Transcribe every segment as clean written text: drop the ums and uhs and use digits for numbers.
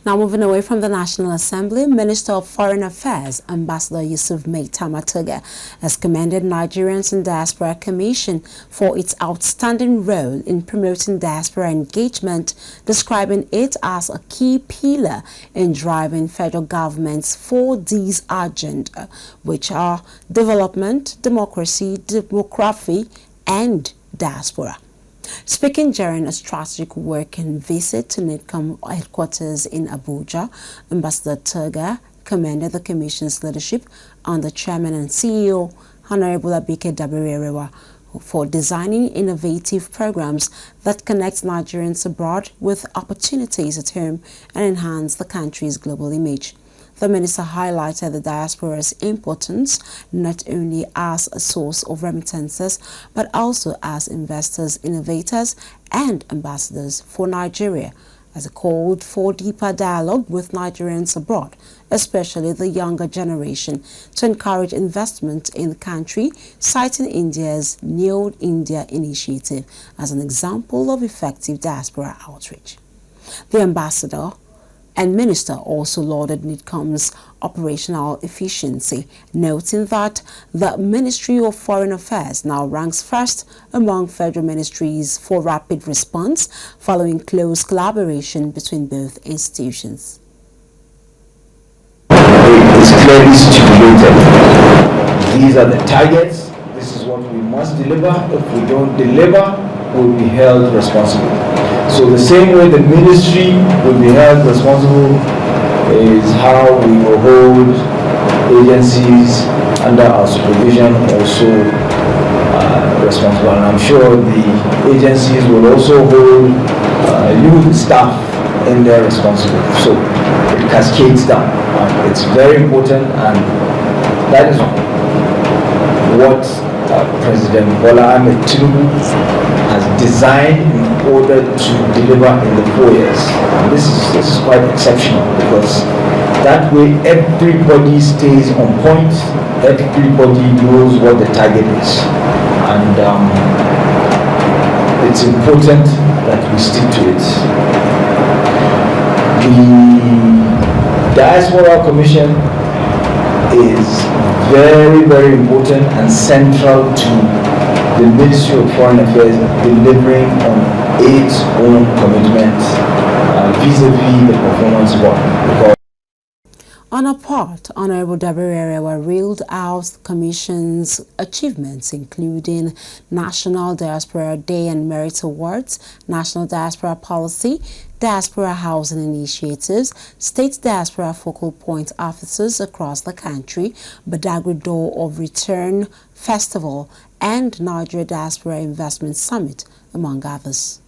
Now, moving away from the National Assembly, Minister of Foreign Affairs, Ambassador Yusuf Maitama Tuggar, has commended Nigerians and Diaspora Commission for its outstanding role in promoting diaspora engagement, describing it as a key pillar in driving federal government's 4Ds agenda, which are development, democracy, demography, and diaspora. Speaking during a strategic working visit to Nidcom headquarters in Abuja, Ambassador Tuggar commended the Commission's leadership under Chairman and CEO, Honorable Abike Dabiri-Erewa, for designing innovative programs that connect Nigerians abroad with opportunities at home and enhance the country's global image. The minister highlighted the diaspora's importance not only as a source of remittances, but also as investors, innovators, and ambassadors for Nigeria, as he called for deeper dialogue with Nigerians abroad, especially the younger generation, to encourage investment in the country, citing India's New India initiative as an example of effective diaspora outreach. The ambassador and minister also lauded Nidcom's operational efficiency, noting that the Ministry of Foreign Affairs now ranks first among federal ministries for rapid response following close collaboration between both institutions. It is clearly stipulated. These are the targets. This is what we must deliver. If we don't deliver, we'll be held responsible. So the same way the ministry will be held responsible is how we will hold agencies under our supervision also responsible. And I'm sure the agencies will also hold you, staff, in their responsibility. So it cascades down. It's very important, and that is what President Bola Ahmed Tinubu has designed in order to deliver in the 4 years. And this is quite exceptional, because that way everybody stays on point, everybody knows what the target is, and it's important that we stick to it. The Diaspora Commission is very, very important and central to the Ministry of Foreign Affairs delivering on its own commitments vis-a-vis the performance board. On a part, Honorable Dabiri-Erewa reeled out the Commission's achievements, including National Diaspora Day and Merit Awards, National Diaspora Policy, Diaspora Housing Initiatives, State Diaspora Focal Point Officers across the country, Badagry Door of Return Festival, and Nigeria Diaspora Investment Summit, among others.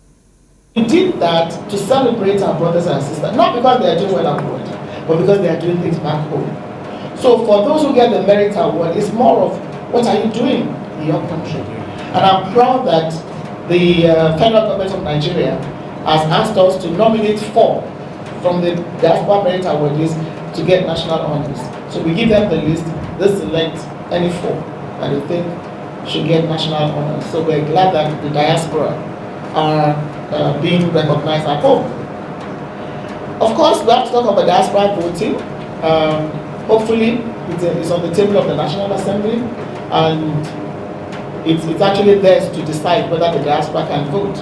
We did that to celebrate our brothers and sisters, not because they are doing well abroad, but because they are doing things back home. So for those who get the Merit Award, it's more of what are you doing in your country. And I'm proud that the federal government of Nigeria has asked us to nominate 4 from the Diaspora Merit Awardees to get national honors. So we give them the list, they select any 4 that they think should get national honors. So we're glad that the diaspora are being recognized at home. Of course, we have to talk about diaspora voting. Hopefully, it's on the table of the National Assembly, and it's actually there to decide whether the diaspora can vote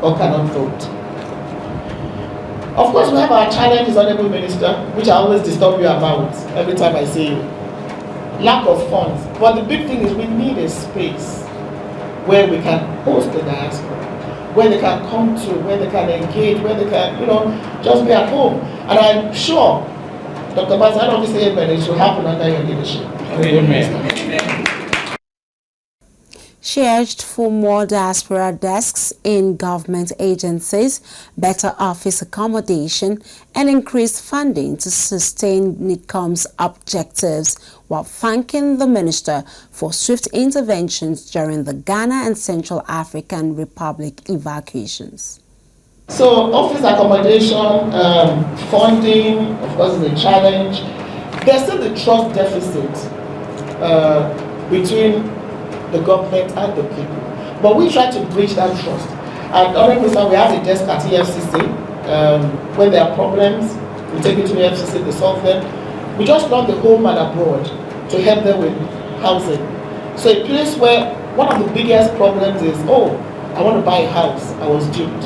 or cannot vote. Of course, we have our challenges, Honorable Minister, which I always disturb you about every time I see you. Lack of funds. But the big thing is we need a space where we can host the diaspora, where they can come to, where they can engage, where they can, just be at home. And I'm sure, Dr. Bass, I don't say amen, it should happen under your leadership. Amen. She urged for more diaspora desks in government agencies, better office accommodation, and increased funding to sustain Nidcom's objectives, while thanking the minister for swift interventions during the Ghana and Central African Republic evacuations. So office accommodation, funding, of course, is a challenge. There's still the trust deficit between the government and the people. But we try to bridge that trust. And Honorable Minister, we have a desk at EFCC. When there are problems, we take it to the FCC, they solve them. We just run the home and abroad to help them with housing. So a place where one of the biggest problems is, oh, I want to buy a house, I was duped.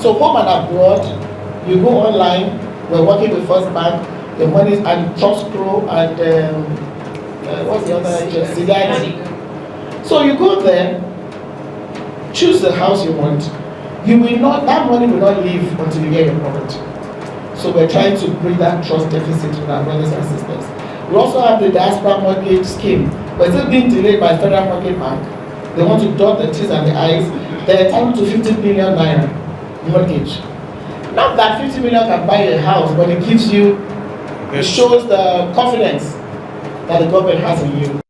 So home and abroad, you go online, we're working with First Bank, the money is and Trust Pro and what's the other agency? So you go there, choose the house you want. You will not, that money will not leave until you get your property. So we're trying to bring that trust deficit with our brothers and sisters. We also have the diaspora mortgage scheme, but it's still being delayed by Federal Mortgage Bank. They want to dot the T's and the I's. They're entitled to 50 billion naira mortgage. Not that 50 million can buy a house, but it gives you, it shows the confidence that the government has in you.